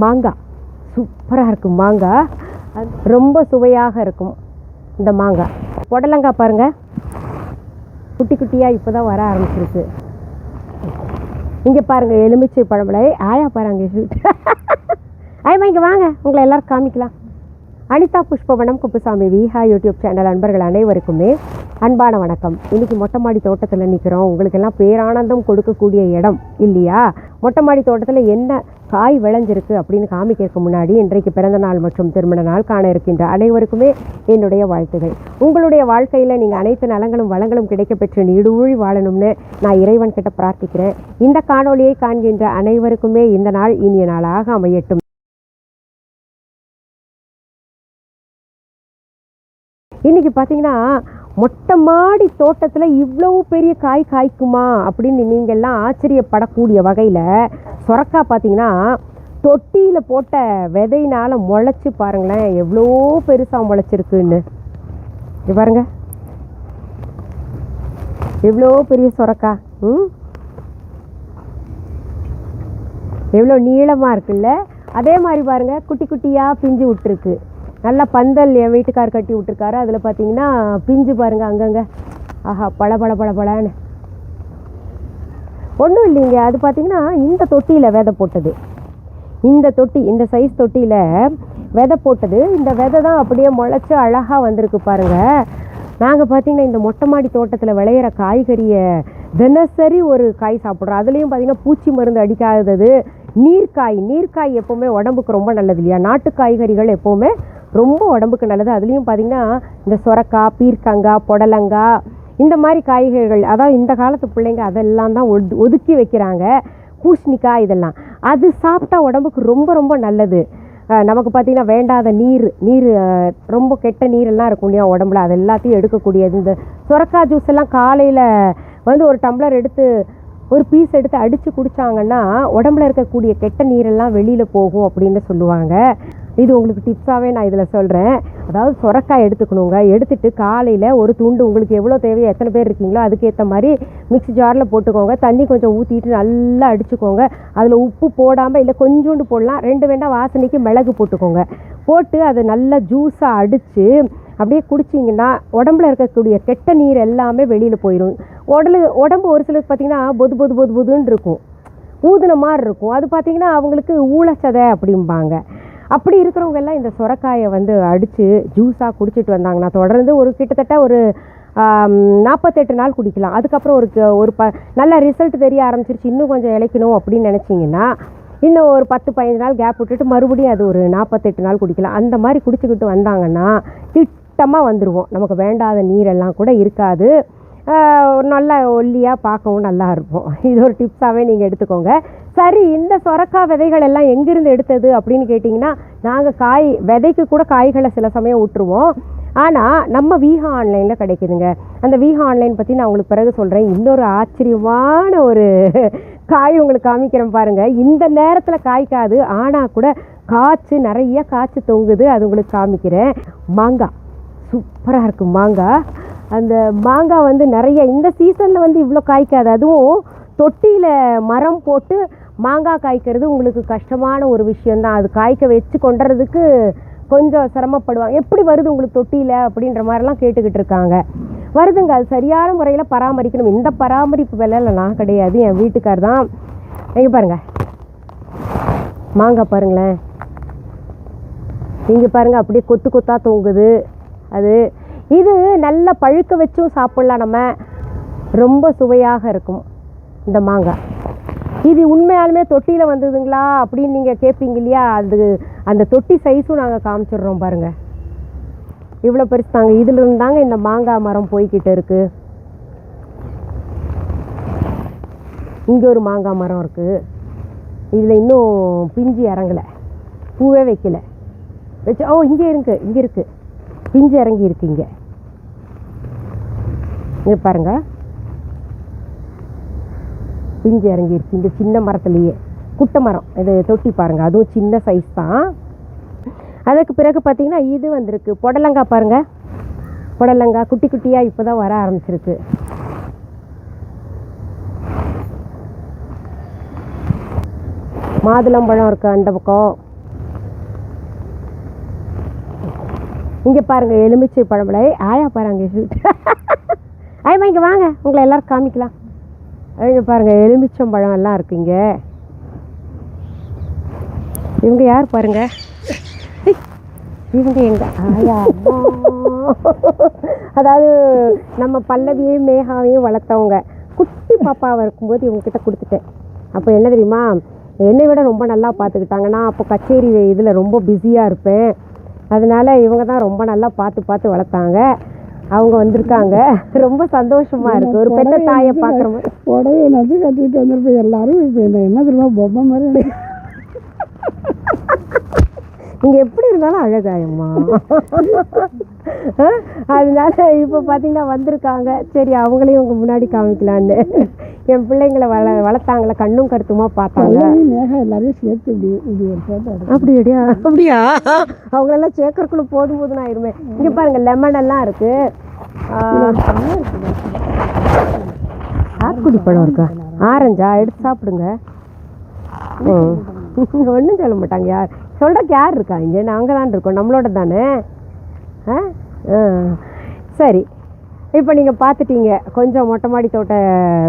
மாங்காய் சூப்பராக இருக்கும். மாங்காய் ரொம்ப சுவையாக இருக்கும். இந்த மாங்காய் புடலங்காய் பாருங்கள், குட்டி குட்டியாக இப்போ தான் வர ஆரம்பிச்சிருக்கு. இங்கே பாருங்கள் எலுமிச்சை பழமலை. ஆயா பாருங்க ஆயமா இங்கே வாங்க, உங்களை எல்லோரும் காமிக்கலாம். அனிதா புஷ்பவனம் குப்புசாமி விஹா யூடியூப் சேனல் அன்பர்கள் அனைவருக்குமே அன்பான வணக்கம். இன்றைக்கி மொட்டை மாடி தோட்டத்தில் நிற்கிறோம். உங்களுக்கெல்லாம் பேரானந்தம் கொடுக்கக்கூடிய இடம் இல்லையா? மொட்டை மாடி தோட்டத்தில் என்ன காய் விளைஞ்சிருக்கு அப்படின்னு காமிக்கிறதுக்கு முன்னாடி இன்றைக்கு பிறந்த நாள் மற்றும் திருமண நாள் காண இருக்கின்ற அனைவருக்குமே என்னுடைய வாழ்த்துகள். உங்களுடைய வாழ்க்கையில் நீங்கள் அனைத்து நலங்களும் வளங்களும் கிடைக்கப்பெற்று நீடூழி வாழணும்னு நான் இறைவன் கிட்ட பிரார்த்திக்கிறேன். இந்த காணொளியை காண்கின்ற அனைவருக்குமே இந்த நாள் இனிய நாளாக அமையட்டும். இன்றைக்கி பார்த்தீங்கன்னா மொட்டை மாடி தோட்டத்தில் இவ்வளவு பெரிய காய் காய்க்குமா அப்படின்னு நீங்கள்லாம் ஆச்சரியப்படக்கூடிய வகையில் சொரக்காய் பார்த்தீங்கன்னா தொட்டியில் போட்ட விதையினால் முளைச்சி பாருங்களேன் எவ்வளோ பெருசாக முளைச்சிருக்குன்னு. பாருங்க எவ்வளோ பெரிய சொரக்காய், எவ்வளோ நீளமாக இருக்குல்ல. அதே மாதிரி பாருங்கள் குட்டி குட்டியாக பிஞ்சு விட்டுருக்கு. நல்லா பந்தல் என் வீட்டுக்கார் கட்டி விட்டுருக்காரு. அதில் பார்த்தீங்கன்னா பிஞ்சு பாருங்கள் அங்கங்கே. ஆஹா பழன்னு ஒன்றும் இல்லைங்க. அது பார்த்திங்கன்னா இந்த தொட்டியில் விதை போட்டது. இந்த சைஸ் தொட்டியில் விதை போட்டது. இந்த விதை தான் அப்படியே முளைச்சி அழகாக வந்திருக்கு பாருங்கள். நாங்கள் பார்த்திங்கன்னா இந்த மொட்டை மாடி தோட்டத்தில் விளையிற காய்கறியை தினசரி ஒரு காய் சாப்பிட்றோம். அதுலேயும் பார்த்திங்கன்னா பூச்சி மருந்து அடிக்காதது நீர்க்காய் எப்போவுமே உடம்புக்கு ரொம்ப நல்லது இல்லையா? நாட்டு காய்கறிகள் எப்போவுமே ரொம்ப உடம்புக்கு நல்லது. அதுலேயும் பார்த்திங்கன்னா இந்த சொரக்காய், பீர்க்கங்காய், புடலங்காய் இந்த மாதிரி காய்கறிகள், அதாவது இந்த காலத்து பிள்ளைங்க அதெல்லாம் தான் ஒதுக்கி வைக்கிறாங்க. பூசணிக்காய் இதெல்லாம் அது சாப்பிட்டா உடம்புக்கு ரொம்ப ரொம்ப நல்லது. நமக்கு பார்த்திங்கன்னா வேண்டாத நீர் ரொம்ப கெட்ட நீரெல்லாம் இருக்கும் இல்லையா உடம்புல, அது எல்லாத்தையும் எடுக்கக்கூடியது. இந்த சொரக்காய் ஜூஸ் எல்லாம் காலையில் ஒரு டம்ளர் எடுத்து ஒரு பீஸ் எடுத்து அடித்து குடித்தாங்கன்னா உடம்புல இருக்கக்கூடிய கெட்ட நீரெல்லாம் வெளியில் போகும் அப்படின்னு சொல்லுவாங்க. இது உங்களுக்கு டிப்ஸாகவே நான் இதில் சொல்கிறேன். அதாவது சொரக்காய் எடுத்துக்கணுங்க. எடுத்துகிட்டு காலையில் ஒரு துண்டு உங்களுக்கு எவ்வளோ தேவையோ, எத்தனை பேர் இருக்கீங்களோ அதுக்கேற்ற மாதிரி மிக்ஸி ஜாரில் போட்டுக்கோங்க. தண்ணி கொஞ்சம் ஊற்றிட்டு நல்லா அடிச்சுக்கோங்க. அதில் உப்பு போடாமல் இல்லை கொஞ்சோண்டு போடலாம். 2 வேண்டாம் வாசனைக்கு மிளகு போட்டுக்கோங்க. போட்டு அதை நல்லா ஜூஸாக அடித்து அப்படியே குடிச்சிங்கன்னா உடம்புல இருக்கக்கூடிய கெட்ட நீர் எல்லாமே வெளியில் போயிடும். உடம்பு ஒரு சிலருக்கு பார்த்திங்கன்னா பொதுன்னு இருக்கும், ஊதுன மாதிரி இருக்கும். அது பார்த்திங்கன்னா அவங்களுக்கு ஊழச்சதை அப்படிம்பாங்க. அப்படி இருக்கிறவங்க எல்லாம் இந்த சொரக்காயை அடித்து ஜூஸாக குடிச்சிட்டு வந்தாங்கன்னா தொடர்ந்து கிட்டத்தட்ட ஒரு 48 நாள் குடிக்கலாம். அதுக்கப்புறம் ஒரு நல்ல ரிசல்ட் தெரிய ஆரம்பிச்சிருச்சு, இன்னும் கொஞ்சம் இழைக்கணும் அப்படின்னு நினச்சிங்கன்னா இன்னும் ஒரு 10-15 நாள் கேப் விட்டுட்டு மறுபடியும் அது ஒரு 48 நாள் குடிக்கலாம். அந்த மாதிரி குடிச்சிக்கிட்டு வந்தாங்கன்னா திட்டமாக வந்துடுவோம். நமக்கு வேண்டாத நீரெல்லாம் கூட இருக்காது. நல்லா ஒல்லியாக பார்க்கவும் நல்லா இருப்போம். இது ஒரு டிப்ஸாகவே நீங்கள் எடுத்துக்கோங்க. சரி, இந்த சொரக்காய் விதைகள் எல்லாம் எங்கேருந்து எடுத்தது அப்படின்னு கேட்டிங்கன்னா, நாங்கள் விதைக்கு கூட காய்களை சில சமயம் விட்டுருவோம். ஆனால் நம்ம விஹா ஆன்லைனில் கிடைக்குதுங்க. அந்த விஹா ஆன்லைன் பற்றி நான் உங்களுக்கு பிறகு சொல்கிறேன். இன்னொரு ஆச்சரியமான ஒரு காய் உங்களுக்கு காமிக்கிறேன் பாருங்கள். இந்த நேரத்தில் காய்க்காது, ஆனால் கூட நிறைய காய்ச்சி தொங்குது. அது உங்களுக்கு காமிக்கிறேன். மாங்காய் சூப்பராக இருக்கும். அந்த மாங்காய் நிறைய இந்த சீசனில் இவ்வளோ காய்க்காது. அதுவும் தொட்டியில் மரம் போட்டு மாங்காய் காய்க்கிறது உங்களுக்கு கஷ்டமான ஒரு விஷயந்தான். அது காய்க்க வச்சு கொண்டுறதுக்கு கொஞ்சம் சிரமப்படுவாங்க. எப்படி வருது உங்களுக்கு தொட்டியில் அப்படின்ற மாதிரிலாம் கேட்டுக்கிட்டு இருக்காங்க. வருதுங்க, அது சரியான முறையில் பராமரிக்கணும். இந்த பராமரிப்பு வேலையில் நான் கிடையாது, என் வீட்டுக்கார் தான். இங்கே பாருங்கள் மாங்காய் பாருங்களேன். இங்கே பாருங்கள் அப்படியே கொத்தாக தொங்குது. இது நல்லா பழுக்க வச்சும் சாப்பிட்லாம். நம்ம ரொம்ப சுவையாக இருக்கும் இந்த மாங்காய். இது உண்மையாலுமே தொட்டியில் வந்ததுங்களா அப்படின்னு நீங்கள் கேட்பீங்க இல்லையா? அந்த தொட்டி சைஸும் நாங்கள் காமிச்சிடுறோம் பாருங்கள். இவ்வளோ பெருசு தாங்க. இதில் இருந்தாங்க இந்த மாங்காய் மரம் போய்கிட்டு இருக்குது. இங்கே ஒரு மாங்காய் மரம் இருக்குது. இதில் இன்னும் பிஞ்சு இறங்கலை, பூவே வைக்கலை. இங்கே இருக்குது பிஞ்சு இறங்கி இருக்கு. இங்கே பாருங்கள் பிஞ்சு இறங்கிருச்சு. இந்த சின்ன மரத்துலேயே குட்டை மரம் இது தொட்டி பாருங்கள், அதுவும் சின்ன சைஸ் தான். அதுக்கு பிறகு பார்த்திங்கன்னா இது வந்திருக்கு புடலங்காய் பாருங்கள். புடலங்காய் குட்டி குட்டியாக இப்போ தான் வர ஆரம்பிச்சிருக்கு. மாதுளம்பழம் இருக்குது அந்த பக்கம். இங்கே பாருங்கள் எலுமிச்சை பழமலை. ஆயா பாருங்க ஆயம்மா இங்கே வாங்க, உங்களை எல்லோரும் காமிக்கலாம். இங்கே பாருங்கள் எலுமிச்சம்பழம் எல்லாம் இருக்குது இங்கே. இவங்க யார் பாருங்க, இவங்க எங்க ஆயா. அதாவது நம்ம பல்லவியையும் மேகாவையும் வளர்த்தவங்க. குட்டி பாப்பாவை இருக்கும்போது இவங்ககிட்ட கொடுத்துட்டேன். அப்போ என்ன தெரியுமா, என்னை விட ரொம்ப நல்லா பார்த்துக்கிட்டாங்க. நான் அப்போ கச்சேரி இதில் ரொம்ப பிஸியாக இருப்பேன். அதனால் இவங்க தான் ரொம்ப நல்லா பார்த்து வளர்த்தாங்க. அவங்க வந்திருக்காங்க, ரொம்ப சந்தோஷமாக இருக்குது. ஒரு பெத்த தாயை பார்க்குற மாதிரி. உடனே நச்சு கட்டிட்டு வந்திருப்பேன் எல்லாரும். இப்போ என்ன தெரியுமா, பொம்மை மாதிரி இங்கே எப்படி இருந்தாலும் அழகாயம்மா. அதனால இப்போ பார்த்தீங்கன்னா வந்திருக்காங்க. சரி அவங்களையும் உங்கள் முன்னாடி காமிக்கலான்னு என் பிள்ளைங்களை வளர்த்தாங்களே, கண்ணும் கருத்துமா பார்த்தாங்க. எல்லாரையும் சேர்த்து அப்படியா அப்படியா அவங்களெல்லாம் சேர்க்கறக்குள்ள போதும் ஆயிருமே. இங்கே பாருங்க லெமன் எல்லாம் இருக்கு, ஆக்குடி பழம் இருக்கா, ஆரஞ்சா எடுத்து சாப்பிடுங்க. ஒன்றும் சொல்ல மாட்டாங்க. யார் சொல்கிறக்கு யார் இருக்கா இங்கே, நாங்கள் தான் இருக்கோம், நம்மளோட தானே. சரி, இப்போ நீங்கள் பார்த்துட்டீங்க. கொஞ்சம் மொட்டை மாடி தோட்ட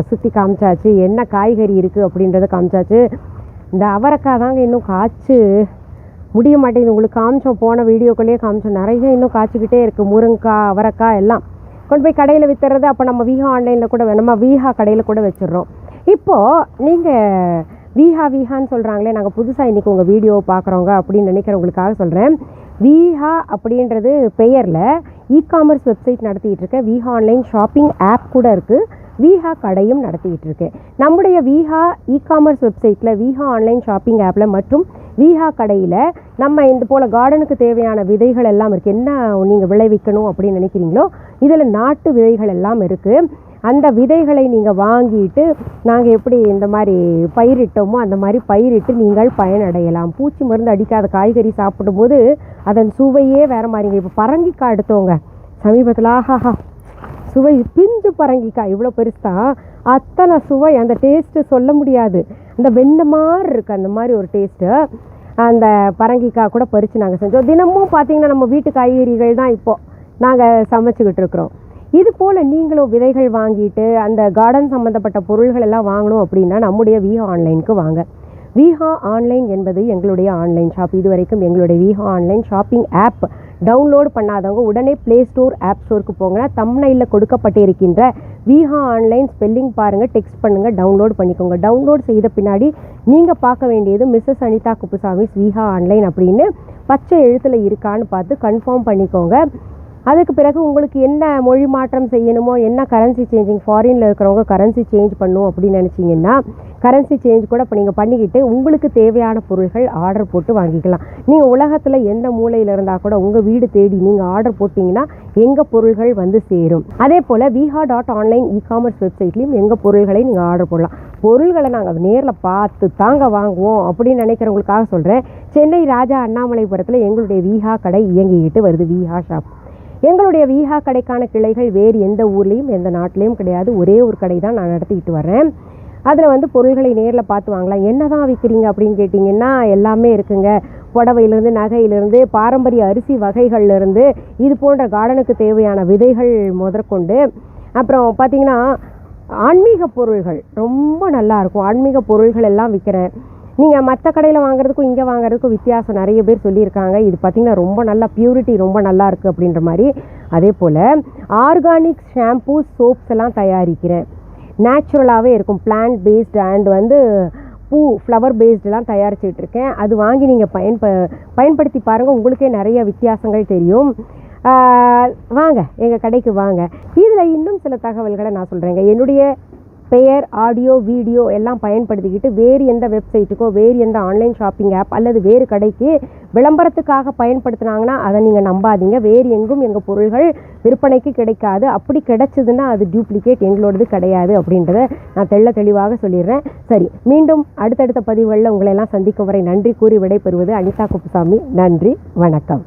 சுற்றி காமிச்சாச்சு, என்ன காய்கறி இருக்குது அப்படின்றத காமிச்சாச்சு. இந்த அவரைக்காய் தாங்க இன்னும் காய்ச்சி முடிய மாட்டேங்குது. உங்களுக்கு காமிச்சோம், போன வீடியோக்குள்ளேயே காமிச்சோம். நிறைய இன்னும் காய்ச்சிக்கிட்டே இருக்குது. முருங்கைக்காய், அவரைக்காய் எல்லாம் கொண்டு போய் கடையில் விற்றுறது. அப்போ நம்ம வீஹா ஆன்லைனில் கூட நம்ம வீஹா கடையில் கூட வச்சிடுறோம். இப்போது நீங்கள் வீஹான்னு சொல்கிறாங்களே, நாங்கள் புதுசாக இன்றைக்கி உங்கள் வீடியோவை பார்க்குறோங்க அப்படின்னு நினைக்கிறவங்களுக்காக சொல்கிறேன். வீஹா அப்படின்றது பெயரில் இ-காமர்ஸ் வெப்சைட் நடத்திக்கிட்டு இருக்கேன். வீஹா ஆன்லைன் ஷாப்பிங் ஆப் கூட இருக்குது. வீஹா கடையும் நடத்திக்கிட்டு இருக்கேன். நம்முடைய வீஹா இ-காமர்ஸ் வெப்சைட்டில், வீஹா ஆன்லைன் ஷாப்பிங் ஆப்பில் மற்றும் வீஹா கடையில் நம்ம இந்த போல் கார்டனுக்கு தேவையான விதைகள் எல்லாம் இருக்குது. என்ன நீங்கள் விளைவிக்கணும் அப்படின்னு நினைக்கிறீங்களோ இதில் நாட்டு விதைகள் எல்லாம் இருக்குது. அந்த விதைகளை நீங்கள் வாங்கிட்டு நாங்கள் எப்படி இந்த மாதிரி பயிரிட்டோமோ அந்த மாதிரி பயிரிட்டு நீங்கள் பயனடையலாம். பூச்சி மருந்து அடிக்காத காய்கறி சாப்பிடும்போது அதன் சுவையே வேறு மாதிரிங்க. இப்போ பரங்கிக்காய் எடுத்தோங்க சமீபத்தில், ஆஹாஹா சுவை, பிஞ்சு பரங்கிக்காய் இவ்வளோ பெருசாக அத்தனை சுவை, அந்த டேஸ்ட்டு சொல்ல முடியாது. அந்த வெண்ணெய் மாதிரி இருக்குது, அந்த மாதிரி ஒரு டேஸ்ட்டு. அந்த பரங்கிக்காய் கூட பறித்து நாங்கள் செஞ்சோம். தினமும் பார்த்திங்கன்னா நம்ம வீட்டு காய்கறிகள் தான் இப்போது நாங்கள் சமைச்சிக்கிட்டு இருக்கிறோம். இது போல் நீங்களும் விதைகள் வாங்கிட்டு அந்த கார்டன் சம்மந்தப்பட்ட பொருள்கள் எல்லாம் வாங்கணும் அப்படின்னா நம்முடைய வீஹா ஆன்லைனுக்கு வாங்க. வீஹா ஆன்லைன் என்பது எங்களுடைய ஆன்லைன் ஷாப். இது வரைக்கும் எங்களுடைய Veeha online shopping app download பண்ணாதவங்க உடனே ப்ளே ஸ்டோர், ஆப் ஸ்டோருக்கு போங்கன்னா தம்ப்நெயிலில் கொடுக்கப்பட்டிருக்கின்ற வீஹா ஆன்லைன் ஸ்பெல்லிங் பாருங்கள், டெக்ஸ்ட் பண்ணுங்கள், டவுன்லோட் பண்ணிக்கோங்க. டவுன்லோட் செய்த பின்னாடி நீங்கள் பார்க்க வேண்டியது மிஸ்ஸஸ் அனிதா குப்புசாமி வீஹா ஆன்லைன் அப்படின்னு பச்சை எழுத்தில் இருக்கான்னு பார்த்து கன்ஃபார்ம் பண்ணிக்கோங்க. அதுக்கு பிறகு உங்களுக்கு என்ன மொழி மாற்றம் செய்யணுமோ, என்ன கரன்சி சேஞ்சிங், ஃபாரினில் இருக்கிறவங்க கரன்சி சேஞ்ச் பண்ணும் அப்படின்னு நினச்சிங்கன்னா கரன்சி சேஞ்ச் கூட இப்போ நீங்கள் பண்ணிக்கிட்டு உங்களுக்கு தேவையான பொருள்கள் ஆர்டர் போட்டு வாங்கிக்கலாம். நீங்கள் உலகத்தில் எந்த மூலையில் இருந்தால் கூட உங்கள் வீடு தேடி நீங்கள் ஆர்டர் போட்டிங்கன்னா எங்கள் பொருள்கள் வந்து சேரும். அதே போல் வீஹா.ஆன்லைன் இ-காமர்ஸ் வெப்சைட்லேயும் எங்கள் பொருள்களை நீங்கள் ஆர்டர் போடலாம். பொருள்களை நாங்கள் நேரில் பார்த்து தாங்க வாங்குவோம் அப்படின்னு நினைக்கிறவங்களுக்காக சொல்கிறேன். சென்னை ராஜா அண்ணாமலைபுரத்தில் எங்களுடைய வீஹா கடை இயங்கிக்கிட்டு வருது, வீஹா ஷாப். எங்களுடைய வீஹா கடைக்கான கிளைகள் வேறு எந்த ஊர்லேயும் எந்த நாட்டிலையும் கிடையாது. ஒரே ஒரு கடை தான் நான் நடத்திக்கிட்டு வரேன். அதில் வந்து பொருள்களை நேரில் பார்த்து வாங்கலாம். என்ன தான் விற்கிறீங்க அப்படின்னு கேட்டிங்கன்னா எல்லாமே இருக்குங்க. புடவையிலேருந்து, நகையிலேருந்து, பாரம்பரிய அரிசி வகைகள்லேருந்து, இது போன்ற கார்டனுக்கு தேவையான விதைகள் முதற்கொண்டு, அப்புறம் பார்த்திங்கன்னா ஆன்மீக பொருள்கள் ரொம்ப நல்லாயிருக்கும். ஆன்மீக பொருள்கள் எல்லாம் விற்கிறேன். நீங்கள் மற்ற கடையில் வாங்குறதுக்கும் இங்கே வாங்குறதுக்கும் வித்தியாசம் நிறைய பேர் சொல்லியிருக்காங்க. இது பார்த்திங்கன்னா ரொம்ப நல்லா பியூரிட்டி ரொம்ப நல்லா இருக்குது அப்படின்ற மாதிரி. அதே போல் ஆர்கானிக் ஷாம்பூ, சோப்ஸ் எல்லாம் தயாரிக்கிறேன். நேச்சுரலாகவே இருக்கும், பிளான்ட் பேஸ்டு அண்ட் வந்து பூ, ஃப்ளவர் பேஸ்டெலாம் தயாரிச்சிட்ருக்கேன். அது வாங்கி நீங்கள் பயன்படுத்தி பாருங்கள், உங்களுக்கே நிறைய வித்தியாசங்கள் தெரியும். வாங்க எங்கள் கடைக்கு வாங்க. இதில் இன்னும் சில தகவல்களை நான் சொல்கிறேங்க. என்னுடைய பெயர், ஆடியோ, வீடியோ எல்லாம் பயன்படுத்திக்கிட்டு வேறு எந்த வெப்சைட்டுக்கோ, வேறு எந்த ஆன்லைன் ஷாப்பிங் ஆப் அல்லது வேறு கடைக்கு விளம்பரத்துக்காக பயன்படுத்தினாங்கன்னா அதை நீங்கள் நம்பாதீங்க. வேறு எங்கும் எங்கள் பொருள்கள் விற்பனைக்கு கிடைக்காது. அப்படி கிடைச்சதுன்னா அது டூப்ளிகேட், எங்களோடது கிடையாது அப்படின்றத நான் தெளிவாக சொல்லிடுறேன். சரி, மீண்டும் அடுத்தடுத்த பதிவுகளில் உங்களை எல்லாம் சந்திக்கும் வரை நன்றி கூறி விடைபெறுவது அனிதா குப்புசாமி. நன்றி, வணக்கம்.